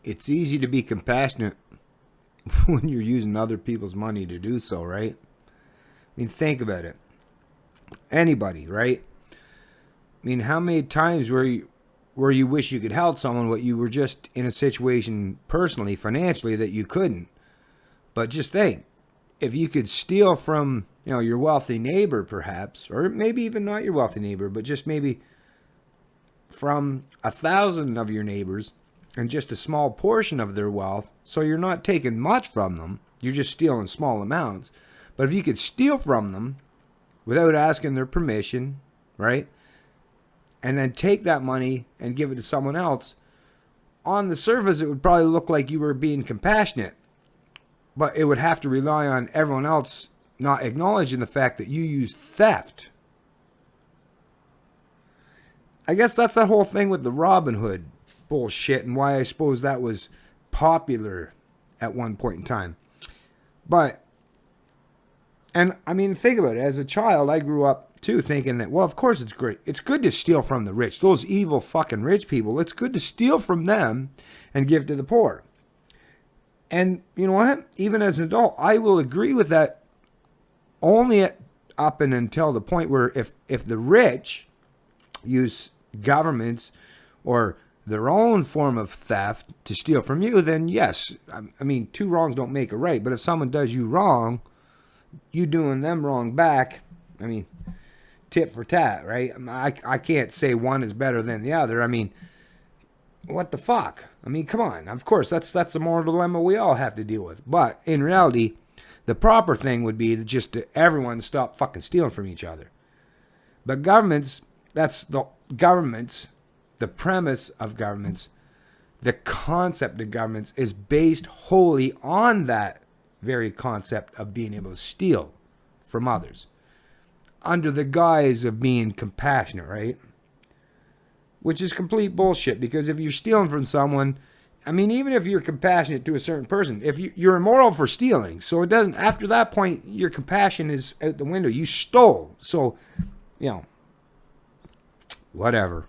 it's easy to be compassionate when you're using other people's money to do so, right? I mean, think about it. Anybody, right? I mean, how many times where you wish you could help someone, but you were just in a situation personally, financially, that you couldn't? But just think, if you could steal from, your wealthy neighbor, perhaps, or maybe even not your wealthy neighbor, but just maybe from 1,000 of your neighbors and just a small portion of their wealth, so you're not taking much from them, you're just stealing small amounts. But if you could steal from them without asking their permission, right, and then take that money and give it to someone else, on the surface it would probably look like you were being compassionate, but it would have to rely on everyone else not acknowledging the fact that you used theft. I guess that's that whole thing with the Robin Hood bullshit and why I suppose that was popular at one point in time. But, and I mean, think about it. As a child, I grew up too thinking that, well, of course it's great. It's good to steal from the rich. Those evil fucking rich people. It's good to steal from them and give to the poor. And you know what? Even as an adult, I will agree with that only up and until the point where if the rich use governments or their own form of theft to steal from you, then yes, I mean, two wrongs don't make a right. But if someone does you wrong, you doing them wrong back, I mean, tit for tat, right? I can't say one is better than the other. I mean, what the fuck? I mean, come on. Of course, that's the moral dilemma we all have to deal with. But in reality, the proper thing would be just to everyone stop fucking stealing from each other. But governments, the premise of governments, the concept of governments is based wholly on that very concept of being able to steal from others under the guise of being compassionate, right? Which is complete bullshit, because if you're stealing from someone, I mean, even if you're compassionate to a certain person, if you're immoral for stealing, so it doesn't, after that point, your compassion is out the window. You stole. So, whatever.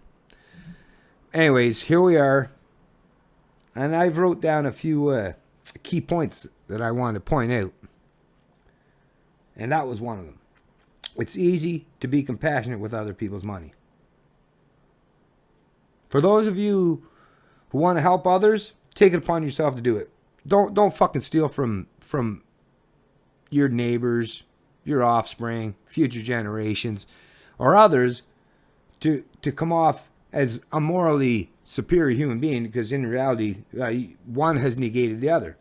Anyways, here we are. And I've wrote down a few key points that I wanted to point out. And that was one of them. It's easy to be compassionate with other people's money. For those of you who want to help others, take it upon yourself to do it. Don't fucking steal from your neighbors, your offspring, future generations, or others to come off as a morally superior human being, because in reality, one has negated the other.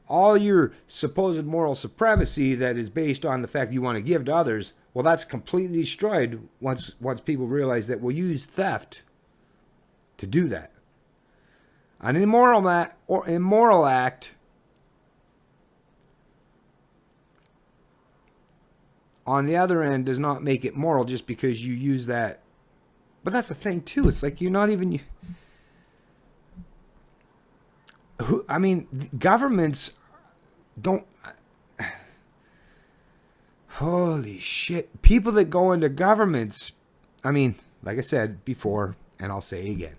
All your supposed moral supremacy that is based on the fact you want to give to others, well, that's completely destroyed once people realize that we'll use theft to do that. An immoral act on the other end does not make it moral just because you use that. But that's the thing too. It's like you're not even. I mean, governments don't. Holy shit! People that go into governments. I mean, like I said before, and I'll say again.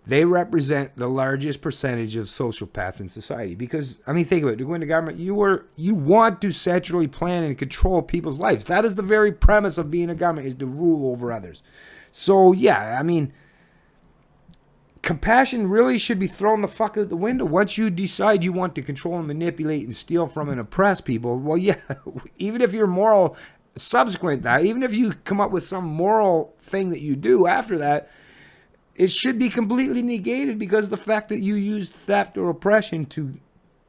They represent the largest percentage of sociopaths in society. Because, I mean, think of it. To go into government, you want to centrally plan and control people's lives. That is the very premise of being a government, is to rule over others. So, yeah, I mean, compassion really should be thrown the fuck out the window. Once you decide you want to control and manipulate and steal from and oppress people, well, yeah, even if you're moral subsequent to that, even if you come up with some moral thing that you do after that, it should be completely negated because of the fact that you used theft or oppression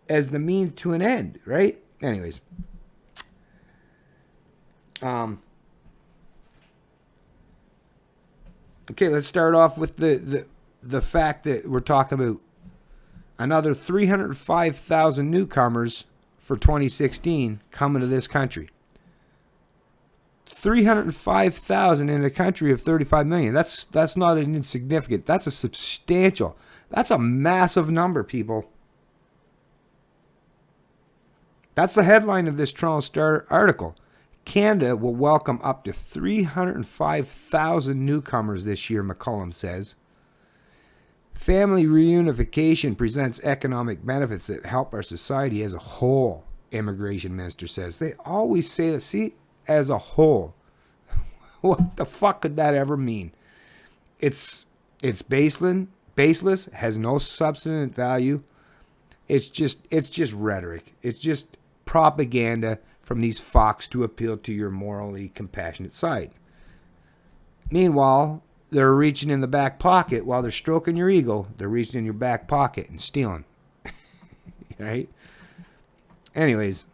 as the means to an end, right? Anyways. Okay, let's start off with the fact that we're talking about another 305,000 newcomers for 2016 coming to this country. 305,000 in a country of 35 million. That's not an insignificant. That's a substantial. That's a massive number, people. That's the headline of this Toronto Star article. Canada will welcome up to 305,000 newcomers this year, McCollum says. Family reunification presents economic benefits that help our society as a whole, immigration minister says. They always say that, see, as a whole. What the fuck could that ever mean? It's baseless, has no substantive value. It's just rhetoric. It's just propaganda from these fucks to appeal to your morally compassionate side. Meanwhile, they're reaching in the back pocket while they're stroking your ego. They're reaching in your back pocket and stealing. Right? Anyways,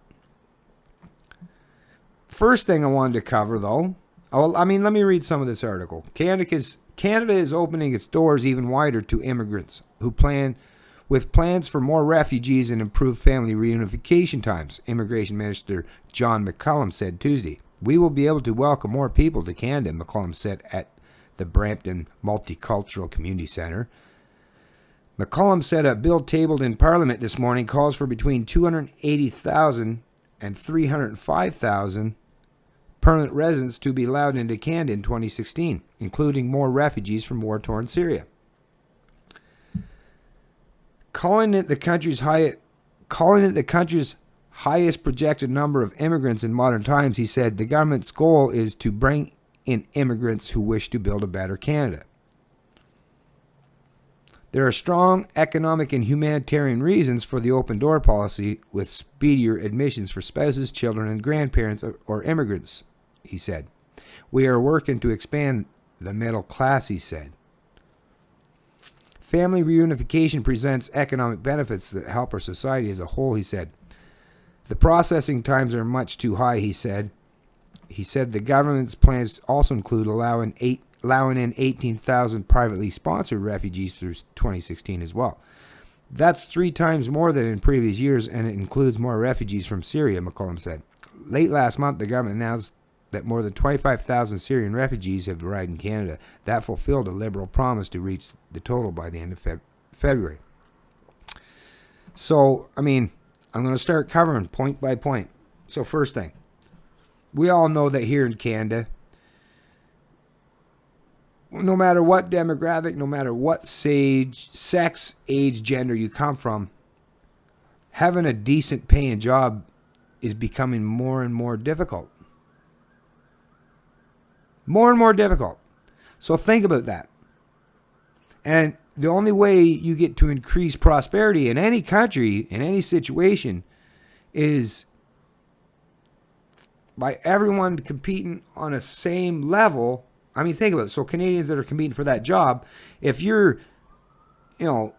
first thing I wanted to cover, though, let me read some of this article. Canada is opening its doors even wider to immigrants with plans for more refugees and improved family reunification times, Immigration Minister John McCallum said Tuesday. We will be able to welcome more people to Canada, McCallum said at the Brampton Multicultural Community Centre. McCallum said a bill tabled in Parliament this morning calls for between 280,000 and 305,000 permanent residents to be allowed into Canada in 2016, including more refugees from war-torn Syria. Calling it the country's highest projected number of immigrants in modern times, he said the government's goal is to bring in immigrants who wish to build a better Canada. There are strong economic and humanitarian reasons for the open door policy with speedier admissions for spouses, children, and grandparents or immigrants, he said. We are working to expand the middle class, he said. Family reunification presents economic benefits that help our society as a whole, he said. The processing times are much too high, he said. He said the government's plans also include allowing in 18,000 privately sponsored refugees through 2016 as well. That's 3 times more than in previous years, and it includes more refugees from Syria, McCallum said. Late last month, the government announced that more than 25,000 Syrian refugees have arrived in Canada. That fulfilled a Liberal promise to reach the total by the end of February. So, I'm going to start covering point by point. So, first thing. We all know that here in Canada, no matter what demographic, no matter what sex, age, gender you come from, having a decent paying job is becoming more and more difficult. More and more difficult. So think about that. And the only way you get to increase prosperity in any country, in any situation, is by everyone competing on a same level. Think about it. So Canadians that are competing for that job, if you're, born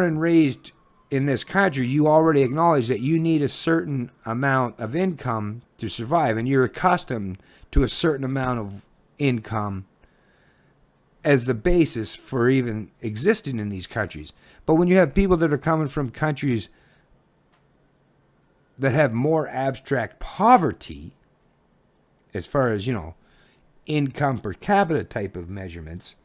and raised in this country, you already acknowledge that you need a certain amount of income to survive, and you're accustomed to a certain amount of income as the basis for even existing in these countries. But when you have people that are coming from countries that have more abstract poverty, as far as, income per capita type of measurements,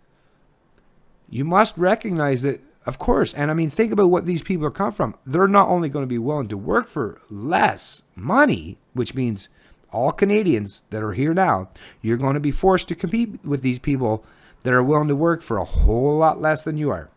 you must recognize that, of course, and think about what these people are coming from. They're not only going to be willing to work for less money, which means all Canadians that are here now, you're going to be forced to compete with these people that are willing to work for a whole lot less than you are.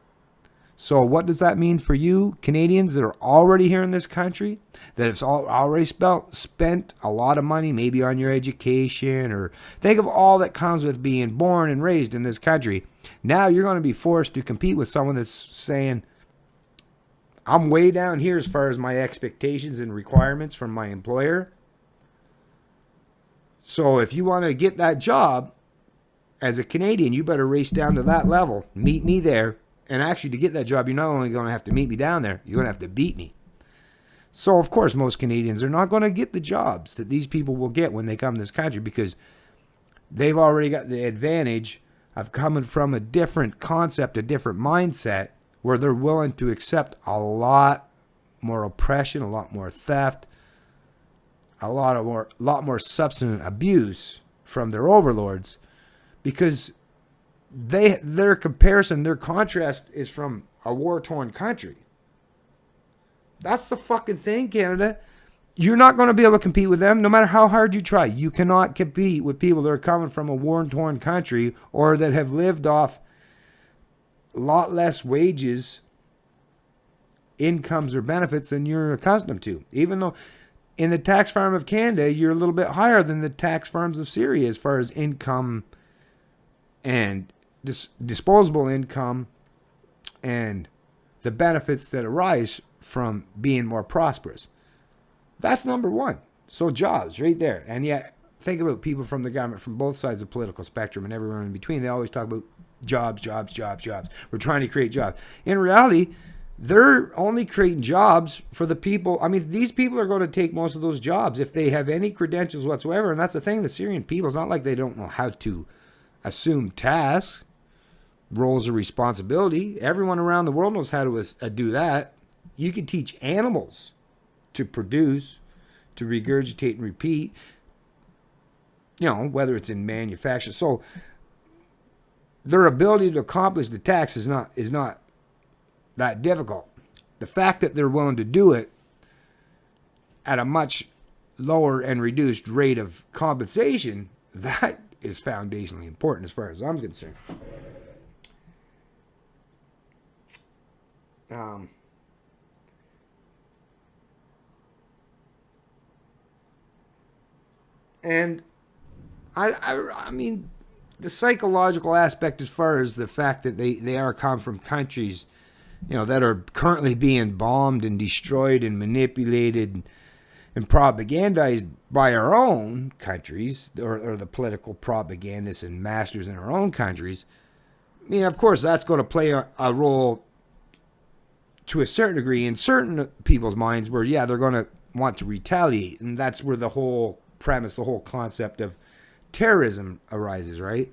So what does that mean for you, Canadians that are already here in this country, that have already spent a lot of money maybe on your education, or think of all that comes with being born and raised in this country. Now you're going to be forced to compete with someone that's saying, I'm way down here as far as my expectations and requirements from my employer. So if you want to get that job as a Canadian, you better race down to that level. Meet me there. And actually, to get that job, you're not only going to have to meet me down there, you're going to have to beat me. So, of course, most Canadians are not going to get the jobs that these people will get when they come to this country, because they've already got the advantage of coming from a different concept, a different mindset, where they're willing to accept a lot more oppression, a lot more theft, a lot more substance abuse from their overlords, because their contrast is from a war-torn country. That's the fucking thing, Canada. You're not going to be able to compete with them no matter how hard you try. You cannot compete with people that are coming from a war-torn country or that have lived off a lot less wages, incomes, or benefits than you're accustomed to. Even though in the tax farm of Canada, you're a little bit higher than the tax farms of Syria as far as income and disposable income and the benefits that arise from being more prosperous. That's number one. So jobs, right there. And yet, think about people from the government, from both sides of the political spectrum and everywhere in between. They always talk about jobs, jobs, jobs, jobs. We're trying to create jobs. In reality, they're only creating jobs for the people. I mean, these people are going to take most of those jobs if they have any credentials whatsoever. And that's the thing. The Syrian people, it's not like they don't know how to assume tasks, roles of responsibility. Everyone around the world knows how to do that. You can teach animals to produce, to regurgitate and repeat, whether it's in manufacture. So their ability to accomplish the task is not that difficult. The fact that they're willing to do it at a much lower and reduced rate of compensation, that is foundationally important as far as I'm concerned. And I mean, the psychological aspect as far as the fact that they are come from countries, that are currently being bombed and destroyed and manipulated and propagandized by our own countries, or the political propagandists and masters in our own countries. I mean, of course, that's going to play a role to a certain degree in certain people's minds where, yeah, they're going to want to retaliate. And that's where the whole premise, the whole concept of terrorism arises, right?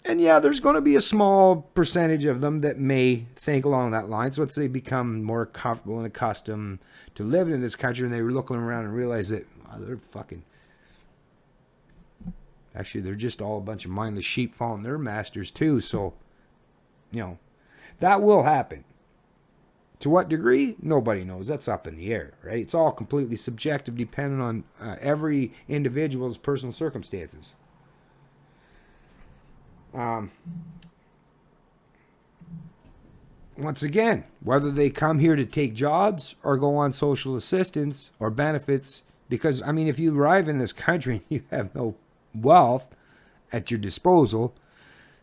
And yeah, there's going to be a small percentage of them that may think along that line. So once they become more comfortable and accustomed to living in this country and they were looking around and realize that they're fucking... Actually, they're just all a bunch of mindless sheep following their masters too. So, that will happen. To what degree? Nobody knows. That's up in the air, right? It's all completely subjective, depending on every individual's personal circumstances. Once again, whether they come here to take jobs or go on social assistance or benefits, because, I mean, if you arrive in this country and you have no wealth at your disposal,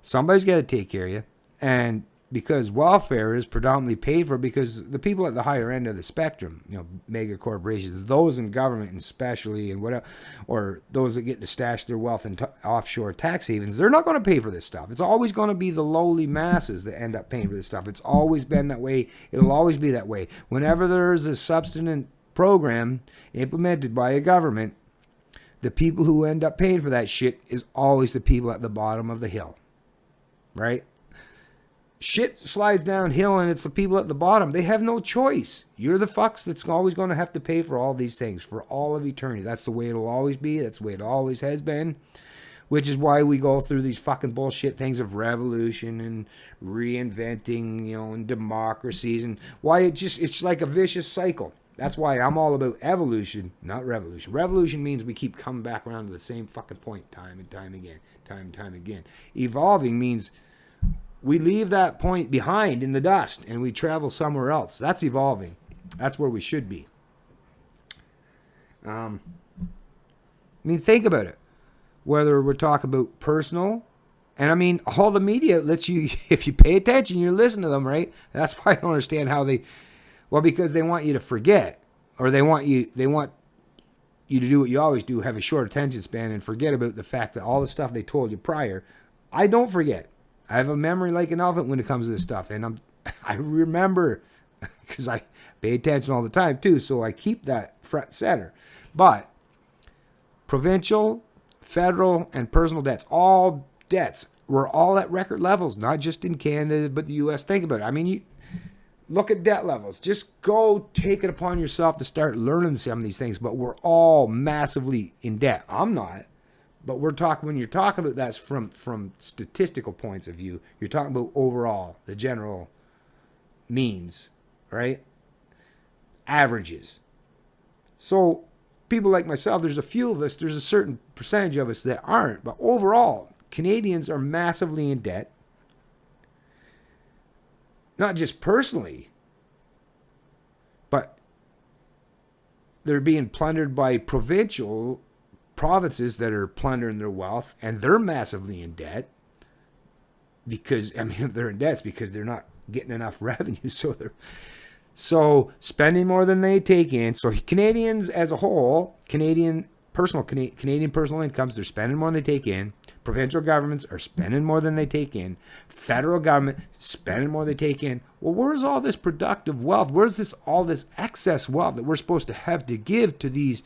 somebody's got to take care of you. And because welfare is predominantly paid for because the people at the higher end of the spectrum, mega corporations, those in government especially, and whatever, or those that get to stash their wealth in offshore tax havens, they're not going to pay for this stuff. It's always going to be the lowly masses that end up paying for this stuff. It's always been that way. It'll always be that way. Whenever there's a subsistence program implemented by a government, the people who end up paying for that shit is always the people at the bottom of the hill, right? Shit slides downhill and it's the people at the bottom. They have no choice. You're the fucks that's always going to have to pay for all these things for all of eternity. That's the way it'll always be. That's the way it always has been. Which is why we go through these fucking bullshit things of revolution and reinventing, and democracies, and why it's like a vicious cycle. That's why I'm all about evolution, not revolution. Revolution means we keep coming back around to the same fucking point time and time again, time and time again. Evolving means we leave that point behind in the dust and we travel somewhere else. That's evolving. That's where we should be. I mean, think about it. Whether we're talking about personal, and I mean, all the media lets you, if you pay attention, you listen to them, right? That's why I don't understand how because they want you to forget, or they want you to do what you always do, have a short attention span and forget about the fact that all the stuff they told you prior. I don't forget. I have a memory like an elephant when it comes to this stuff. And I remember because I pay attention all the time too. So I keep that front center. But provincial, federal, and personal debts, all debts were all at record levels, not just in Canada, but the U.S. Think about it. I mean, you look at debt levels. Just go take it upon yourself to start learning some of these things. But we're all massively in debt. I'm not. But when you're talking about that's from statistical points of view, you're talking about overall, the general means, right? Averages. So people like myself, there's a few of us, there's a certain percentage of us that aren't. But overall, Canadians are massively in debt. not just personally, but they're being plundered by provinces that are plundering their wealth, and they're massively in debt. Because, I mean, if they're in debt, it's because they're not getting enough revenue. So spending more than they take in. So Canadians as a whole, Canadian personal incomes, they're spending more than they take in. Provincial governments are spending more than they take in. Federal government spending more than they take in. Well, where's all this productive wealth? Where's all this excess wealth that we're supposed to have to give to these,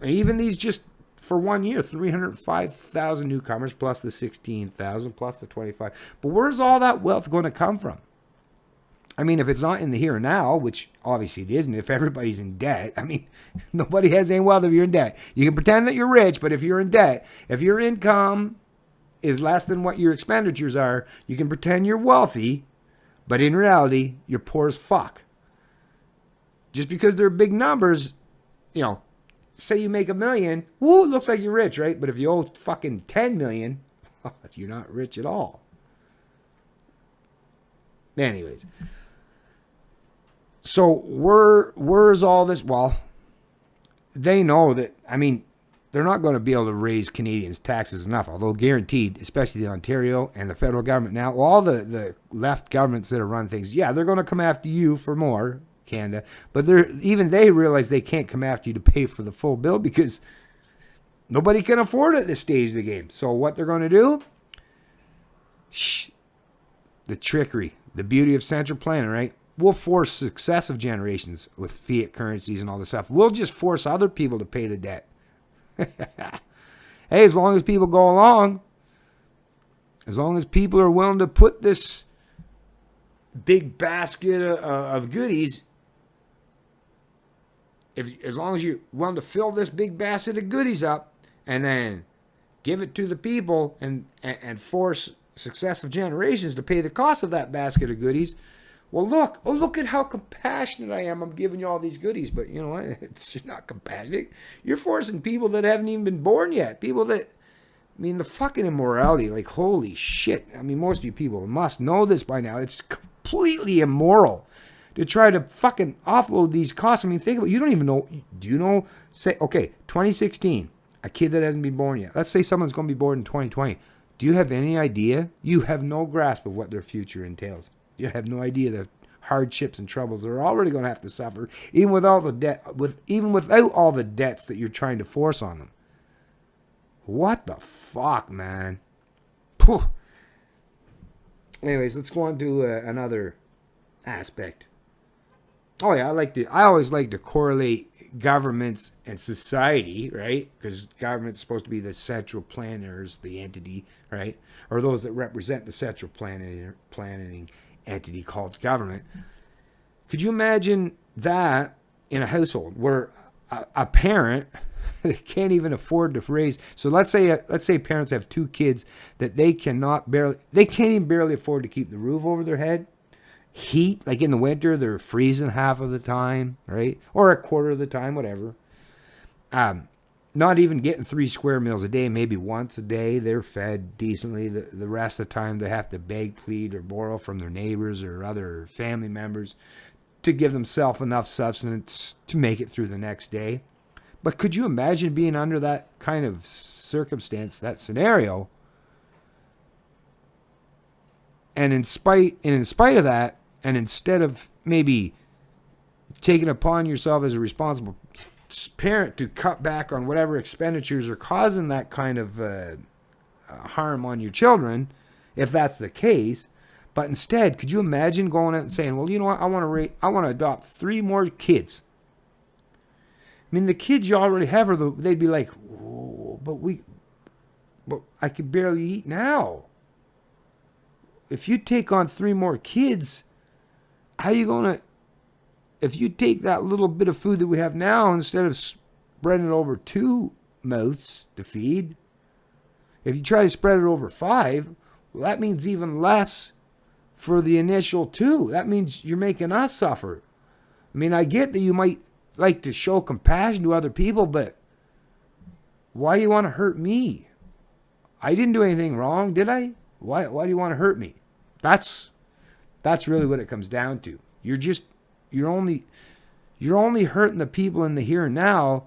even these just for 1 year, 305,000 newcomers plus the 16,000 plus the 25. But where's all that wealth going to come from? I mean, if it's not in the here and now, which obviously it isn't, if everybody's in debt, I mean, nobody has any wealth if you're in debt. You can pretend that you're rich, but if you're in debt, if your income is less than what your expenditures are, you can pretend you're wealthy, but in reality, you're poor as fuck. Just because they're big numbers, say you make $1 million, woo, looks like you're rich, right? But if you owe fucking 10 million, you're not rich at all. Anyways. So where's all this? Well, they know that, I mean, they're not going to be able to raise Canadians' taxes enough, although guaranteed, especially the Ontario and the federal government now, all the left governments that are run things, yeah, they're going to come after you for more, Canada, but even they realize they can't come after you to pay for the full bill because nobody can afford it at this stage of the game. So what they're going to do? The trickery, the beauty of central planning, right? We'll force successive generations with fiat currencies and all this stuff. We'll just force other people to pay the debt. Hey, as long as people go along, as long as people are willing to put this big basket of goodies, as long as you're willing to fill this big basket of goodies up and then give it to the people and force successive generations to pay the cost of that basket of goodies, well, look at how compassionate I am. I'm giving you all these goodies, but you know what? You're not compassionate. You're forcing people that haven't even been born yet. People that, I mean, the fucking immorality, like, holy shit. I mean, most of you people must know this by now. It's completely immoral to try to fucking offload these costs. I mean, think about it. You don't even know. Do you know, say, okay, 2016, a kid that hasn't been born yet. Let's say someone's going to be born in 2020. Do you have any idea? You have no grasp of what their future entails. You have no idea the hardships and troubles they're already going to have to suffer, even with all the debt, even without all the debts that you're trying to force on them. What the fuck, man? Phew. Anyways, let's go on to another aspect. Oh yeah, I always like to correlate governments and society, right? Because government's supposed to be the central planners, the entity, right? Or those that represent the central planning entity called government. Could you imagine that in a household where a parent can't even afford to raise? So let's say parents have 2 kids that they can't even barely afford to keep the roof over their head. Heat, like in the winter, they're freezing half of the time, right? Or a quarter of the time, whatever. Not even getting 3 square meals a day, maybe once a day. They're fed decently. The rest of the time they have to beg, plead, or borrow from their neighbors or other family members to give themselves enough sustenance to make it through the next day. But could you imagine being under that kind of circumstance, that scenario? And in spite of that, and instead of maybe taking upon yourself as a responsible parent to cut back on whatever expenditures are causing that kind of harm on your children, if that's the case, but instead, could you imagine going out and saying, well, you know what, I want to adopt 3 more kids. I mean, the kids you already have, they'd be like, oh, but I could barely eat now. If you take on 3 more kids, how are you going to, if you take that little bit of food that we have now, instead of spreading it over 2 mouths to feed, if you try to spread it over 5, well, that means even less for the initial 2. That means you're making us suffer. I mean, I get that you might like to show compassion to other people, but why do you want to hurt me? I didn't do anything wrong, did I? Why do you want to hurt me? That's That's really what it comes down to. You're only hurting the people in the here and now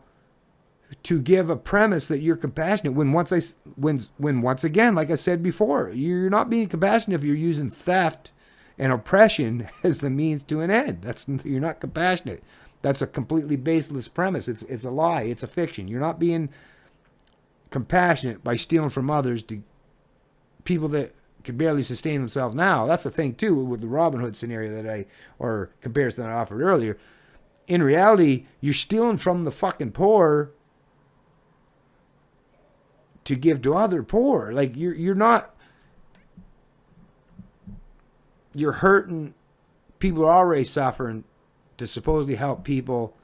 to give a premise that you're compassionate when once again, like I said before, you're not being compassionate if you're using theft and oppression as the means to an end. You're not compassionate. That's a completely baseless premise. It's a lie. It's a fiction. You're not being compassionate by stealing from others to people that can barely sustain themselves now. That's the thing too with the Robin Hood scenario or comparison that I offered earlier. In reality, you're stealing from the fucking poor to give to other poor. Like you're hurting people who are already suffering to supposedly help people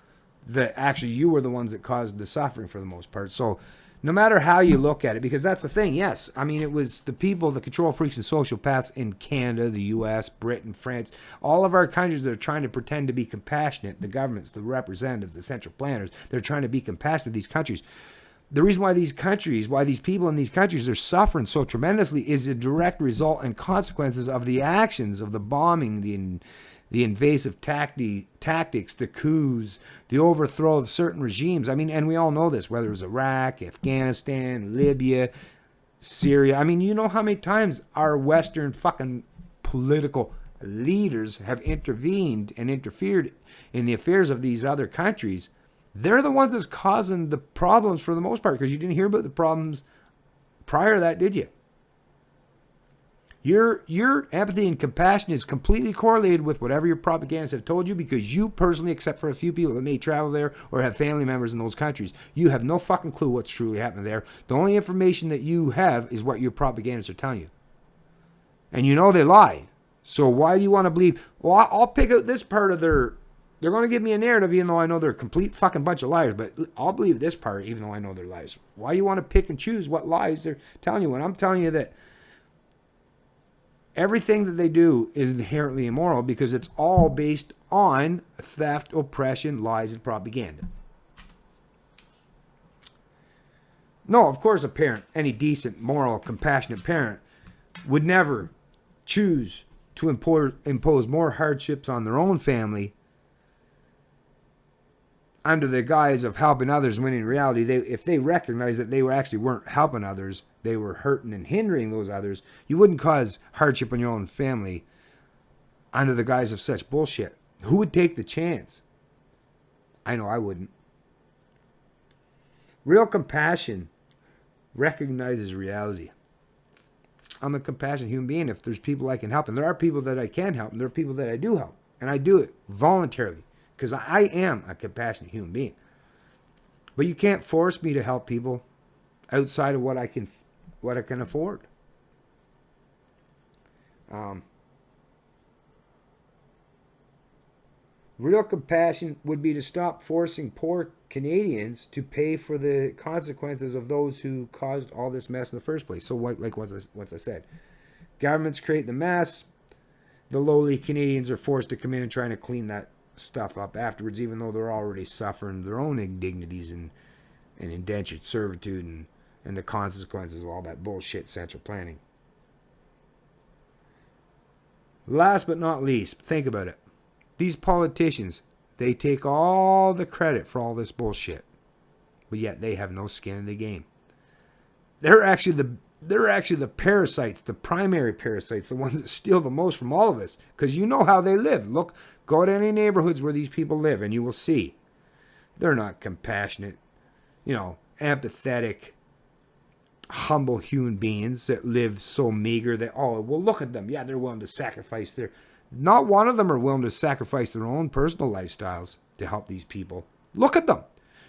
that actually you were the ones that caused the suffering for the most part. So no matter how you look at it, because that's the thing, yes, I mean, it was the people, the control freaks and sociopaths in Canada, the US, Britain, France, all of our countries that are trying to pretend to be compassionate, the governments, the representatives, the central planners, they're trying to be compassionate with these countries. The reason why these people in these countries are suffering so tremendously is a direct result and consequences of the actions of the bombing, the invasive tactics, the coups, the overthrow of certain regimes. I mean, and we all know this, whether it was Iraq, Afghanistan, Libya, Syria. I mean, you know how many times our Western fucking political leaders have intervened and interfered in the affairs of these other countries. They're the ones that's causing the problems for the most part, because you didn't hear about the problems prior to that, did you? Your empathy and compassion is completely correlated with whatever your propagandists have told you, because you personally, except for a few people that may travel there or have family members in those countries, you have no fucking clue what's truly happening there. The only information that you have is what your propagandists are telling you. And you know they lie. So why do you want to believe, well, I'll pick out this part of they're going to give me a narrative even though I know they're a complete fucking bunch of liars, but I'll believe this part even though I know they're lies. Why do you want to pick and choose what lies they're telling you when I'm telling you that everything that they do is inherently immoral because it's all based on theft, oppression, lies, and propaganda? No, of course a parent, any decent, moral, compassionate parent, would never choose to impose more hardships on their own family under the guise of helping others, when in reality, if they recognize that they weren't helping others, they were hurting and hindering those others, you wouldn't cause hardship on your own family under the guise of such bullshit. Who would take the chance? I know I wouldn't. Real compassion recognizes reality. I'm a compassionate human being if there's people I can help. And there are people that I can help, and there are people that I do help. And I do it voluntarily, because I am a compassionate human being. But you can't force me to help people outside of what I can afford. Real compassion would be to stop forcing poor Canadians to pay for the consequences of those who caused all this mess in the first place. So like what I said, governments create the mess. The lowly Canadians are forced to come in and try to clean that stuff up afterwards, even though they're already suffering their own indignities and indentured servitude and the consequences of all that bullshit central planning. Last but not least, think about it. These politicians, they take all the credit for all this bullshit, but yet they have no skin in the game. They're actually the parasites, the primary parasites, the ones that steal the most from all of us, because you know how they live. Look, go to any neighborhoods where these people live, and you will see they're not compassionate, empathetic, humble human beings that live so meager that, oh, well, look at them. Yeah, they're willing to sacrifice not one of them are willing to sacrifice their own personal lifestyles to help these people. Look at them.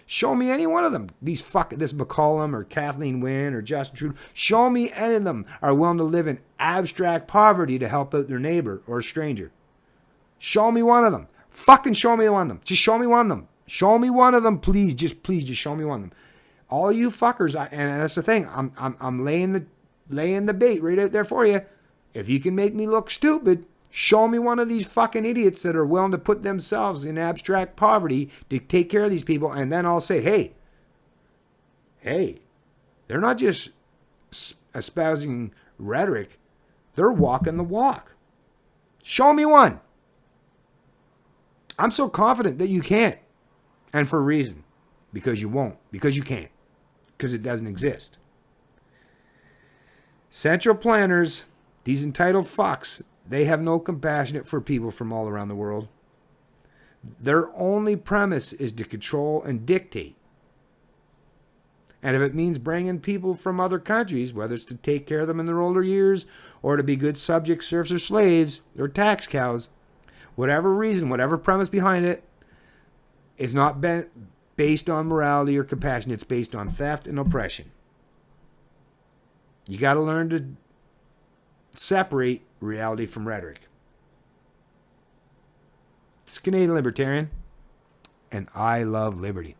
Show me any one of them. This McCollum or Kathleen Wynne or Justin Trudeau. Show me any of them are willing to live in abstract poverty to help out their neighbor or a stranger. Show me one of them. Fucking show me one of them. Just show me one of them. Show me one of them, please. Just show me one of them. All you fuckers, and that's the thing. I'm laying the bait right out there for you. If you can make me look stupid, show me one of these fucking idiots that are willing to put themselves in abstract poverty to take care of these people, and then I'll say, hey, they're not just espousing rhetoric, they're walking the walk. Show me one. I'm so confident that you can't. And for a reason. Because you won't. Because you can't. Because it doesn't exist. Central planners, these entitled fucks, they have no compassion for people from all around the world. Their only premise is to control and dictate. And if it means bringing people from other countries, whether it's to take care of them in their older years or to be good subject serfs or slaves or tax cows, whatever reason, whatever premise behind it, it's not based on morality or compassion. It's based on theft and oppression. You got to learn to separate reality from rhetoric. It's Canadian Libertarian, and I love liberty.